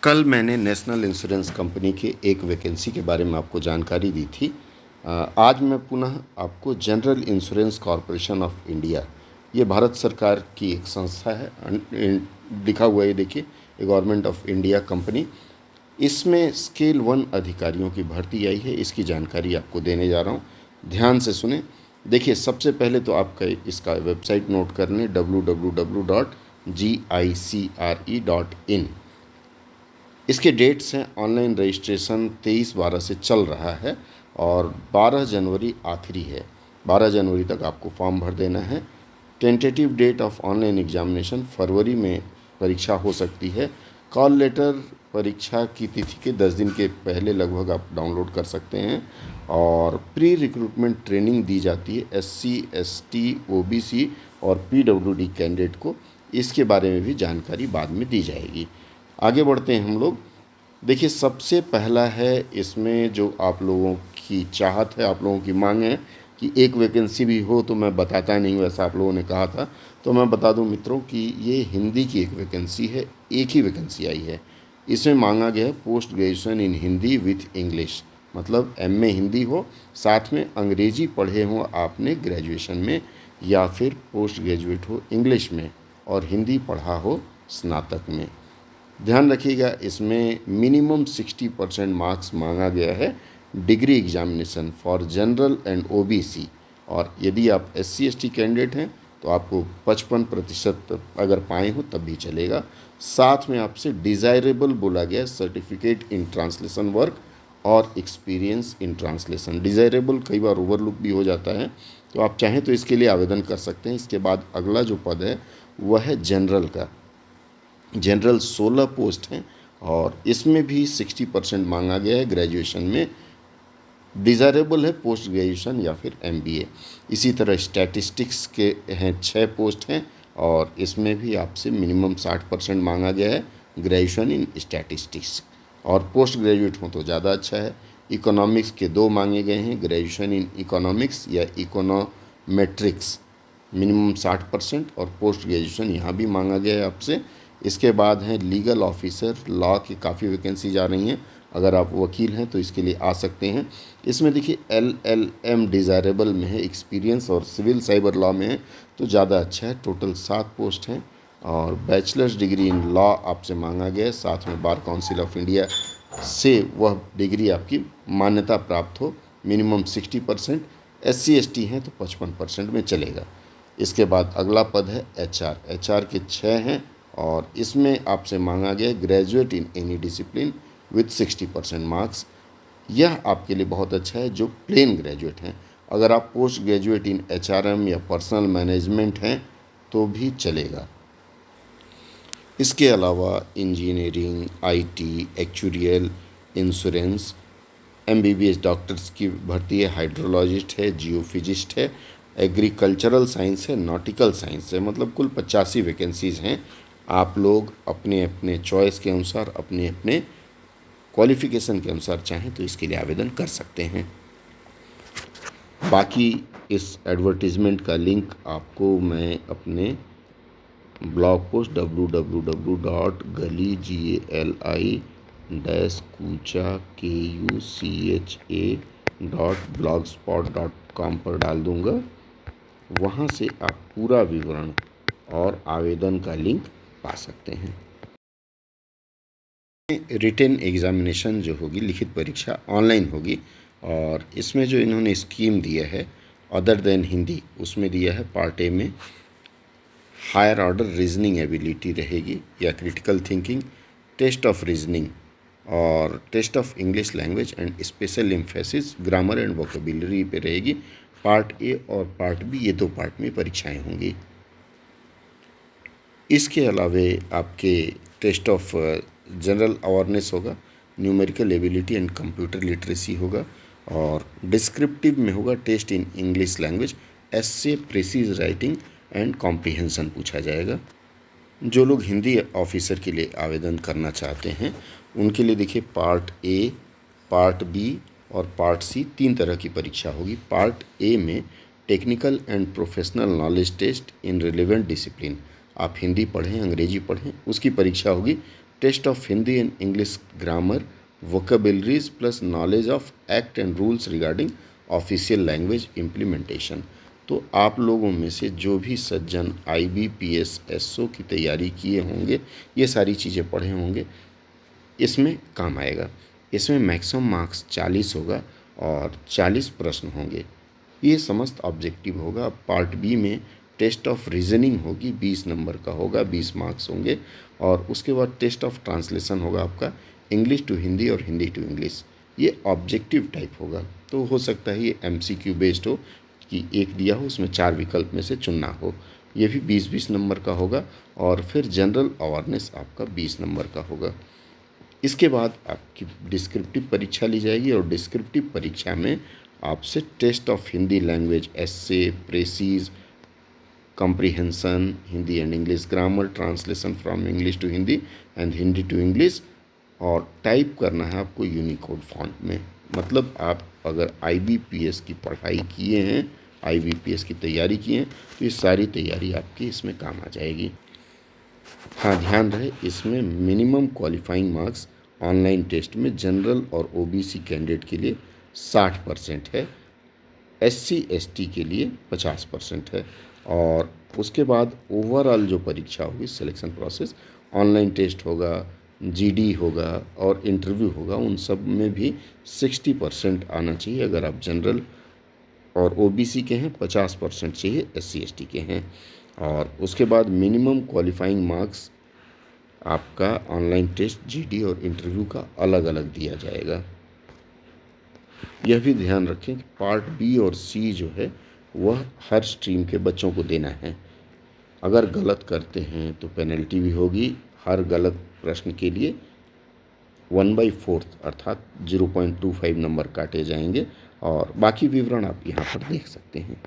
कल मैंने national insurance company की एक वैकेंसी के बारे में आपको जानकारी दी थी। आज मैं पुनः आपको general insurance corporation of India, ये भारत सरकार की एक संस्था है, लिखा हुआ है देखिए, ये गवर्नमेंट ऑफ इंडिया कंपनी। इसमें स्केल 1 अधिकारियों की भर्ती आई है, इसकी जानकारी आपको देने जा रहा हूँ। ध्यान से सुने। देखिए, सबसे पहले तो आपका इसका वेबसाइट नोट कर लें, www.gicre.in। इसके डेट्स हैं, ऑनलाइन रजिस्ट्रेशन 23/12 से चल रहा है और 12 जनवरी आखिरी है। 12 जनवरी तक आपको फॉर्म भर देना है। Tentative date of online examination फरवरी में परीक्षा हो सकती है। कॉल लेटर परीक्षा की तिथि के 10 दिन के पहले लगभग आप डाउनलोड कर सकते हैं और प्री रिक्रूटमेंट ट्रेनिंग दी जाती है SC ST OBC और PWD कैंडिडेट को। इसके बारे में भी जानकारी बाद में दी जाएगी। आगे बढ़ते हैं हम लोग। देखिए, सबसे पहला है इसमें जो आप लोगों की चाहत है, आप लोगों की मांग है कि एक वैकेंसी भी हो, तो मैं बताता नहीं, वैसा आप लोगों ने कहा था, तो मैं बता दूं मित्रों कि ये हिंदी की एक वैकेंसी है। एक ही वैकेंसी आई है। इसमें मांगा गया है post graduation in Hindi with English, मतलब MA हिंदी हो, साथ में अंग्रेजी पढ़े हों आपने ग्रेजुएशन में, या फिर पोस्ट ग्रेजुएट हो इंग्लिश में और हिंदी पढ़ा हो स्नातक में। ध्यान रखिएगा, इसमें मिनिमम 60% मार्क्स मांगा गया है degree examination for general and OBC, और यदि आप SC ST कैंडिडेट हैं तो आपको 55% अगर पाए हो तब भी चलेगा। साथ में आपसे डिज़ायरेबल बोला गया सर्टिफिकेट इन ट्रांसलेशन वर्क और एक्सपीरियंस इन ट्रांसलेशन। डिज़ायरेबल कई बार ओवरलुक भी हो जाता है, तो आप चाहें तो इसके लिए आवेदन कर सकते हैं। इसके बाद अगला जो पद है वह है जनरल का। जनरल 16 पोस्ट हैं और इसमें भी 60% मांगा गया है ग्रेजुएशन में। डिज़ायरेबल है पोस्ट ग्रेजुएशन या फिर MBA। इसी तरह स्टैटिस्टिक्स के हैं 6 पोस्ट हैं और इसमें भी आपसे मिनिमम 60% मांगा गया है ग्रेजुएशन इन स्टैटिस्टिक्स, और पोस्ट ग्रेजुएट हो तो ज़्यादा अच्छा है। इकोनॉमिक्स के 2 मांगे गए हैं, ग्रेजुएशन इन इकोनॉमिक्स या इकोनोमेट्रिक्स, मिनिमम 60%, और पोस्ट ग्रेजुएशन यहाँ भी मांगा गया है आपसे। इसके बाद हैं लीगल ऑफिसर, लॉ की काफ़ी वैकेंसीज आ रही हैं। अगर आप वकील हैं तो इसके लिए आ सकते हैं। इसमें देखिए LLM डिज़ायरेबल में है, एक्सपीरियंस और सिविल साइबर लॉ में है तो ज़्यादा अच्छा है। टोटल 7 पोस्ट हैं और बैचलर्स डिग्री इन लॉ आपसे मांगा गया है, साथ में बार काउंसिल ऑफ इंडिया से वह डिग्री आपकी मान्यता प्राप्त हो। मिनिमम 60%। SC ST हैं तो 55% में चलेगा। इसके बाद अगला पद है HR के 6 हैं और इसमें आपसे मांगा गया graduate in any discipline with 60% marks. यह आपके लिए बहुत अच्छा है जो प्लेन ग्रेजुएट हैं। अगर आप पोस्ट ग्रेजुएट इन HRM या पर्सनल मैनेजमेंट हैं तो भी चलेगा। इसके अलावा engineering, IT, actuarial, insurance, MBBS doctors की भर्ती है, हाइड्रोलॉजिस्ट है, जियोफिजिस्ट है, एग्रीकल्चरल साइंस है, नॉटिकल साइंस है, मतलब कुल 85 वैकेंसीज़ हैं। आप लोग अपने अपने चॉइस के अनुसार, अपने अपने क्वालिफ़िकेशन के अनुसार चाहें तो इसके लिए आवेदन कर सकते हैं। बाकी इस एडवर्टीज़मेंट का लिंक आपको मैं अपने ब्लॉग पोस्ट www.gali-kucha.blogspot.com पर डाल दूंगा। वहाँ से आप पूरा विवरण और आवेदन का लिंक पा सकते हैं। रिटन एग्ज़ामिनेशन जो होगी, लिखित परीक्षा ऑनलाइन होगी, और इसमें जो इन्होंने स्कीम दिया है अदर देन हिंदी, उसमें दिया है पार्ट A में हायर ऑर्डर रीजनिंग एबिलिटी रहेगी या critical thinking, test of reasoning और test of English language and special emphasis grammar and vocabulary पे रहेगी। पार्ट A और पार्ट B, ये 2 पार्ट में परीक्षाएं होंगी। इसके अलावे आपके टेस्ट ऑफ जनरल अवेयरनेस होगा, numerical ability and computer literacy होगा, और डिस्क्रिप्टिव में होगा test in English language, essay, precis writing and comprehension पूछा जाएगा। जो लोग हिंदी ऑफिसर के लिए आवेदन करना चाहते हैं उनके लिए देखिए पार्ट A, पार्ट B और पार्ट C 3 तरह की परीक्षा होगी। पार्ट A में technical and professional knowledge test in relevant discipline, आप हिंदी पढ़ें, अंग्रेजी पढ़ें, उसकी परीक्षा होगी test of Hindi and English grammar, vocabularies plus knowledge of act and rules regarding official language implementation. तो आप लोगों में से जो भी सज्जन IBPS SO की तैयारी किए होंगे, ये सारी चीज़ें पढ़े होंगे, इसमें काम आएगा। इसमें मैक्सिमम मार्क्स 40 होगा और 40 प्रश्न होंगे। ये समस्त ऑब्जेक्टिव होगा। पार्ट बी में टेस्ट ऑफ रीजनिंग होगी, 20 नंबर का होगा, 20 मार्क्स होंगे। और उसके बाद टेस्ट ऑफ ट्रांसलेशन होगा आपका, इंग्लिश टू हिंदी और हिंदी टू इंग्लिश। ये ऑब्जेक्टिव टाइप होगा, तो हो सकता है ये MCQ बेस्ड हो कि एक दिया हो, उसमें 4 विकल्प में से चुनना हो। ये भी 20-20 नंबर का होगा। और फिर जनरल अवेयरनेस आपका 20 नंबर का होगा। इसके बाद आपकी डिस्क्रिप्टिव परीक्षा ली जाएगी और डिस्क्रिप्टिव परीक्षा में आपसे test of Hindi language, essay, precis, comprehension, Hindi and English grammar, translation from English to Hindi and Hindi to English, और टाइप करना है आपको यूनिकोड फॉन्ट में। मतलब आप अगर IBPS की पढ़ाई किए हैं, IBPS की तैयारी किए हैं, तो ये सारी तैयारी आपकी इसमें काम आ जाएगी। हाँ, ध्यान रहे, इसमें minimum qualifying marks online test में जनरल और OBC कैंडिडेट के लिए 60% है, SC ST के लिए 50% है। और उसके बाद ओवरऑल जो परीक्षा होगी, सिलेक्शन प्रोसेस, ऑनलाइन टेस्ट होगा, GD होगा और इंटरव्यू होगा, उन सब में भी 60% आना चाहिए। अगर आप जनरल और OBC के हैं, 50% चाहिए SC ST के हैं। और उसके बाद मिनिमम क्वालिफाइंग मार्क्स आपका ऑनलाइन टेस्ट, GD और इंटरव्यू का अलग अलग दिया जाएगा। यह भी ध्यान रखें कि पार्ट B और C जो है वह हर स्ट्रीम के बच्चों को देना है। अगर गलत करते हैं तो पेनल्टी भी होगी। हर गलत प्रश्न के लिए 1/4 अर्थात 0.25 नंबर काटे जाएंगे। और बाकी विवरण आप यहाँ पर देख सकते हैं।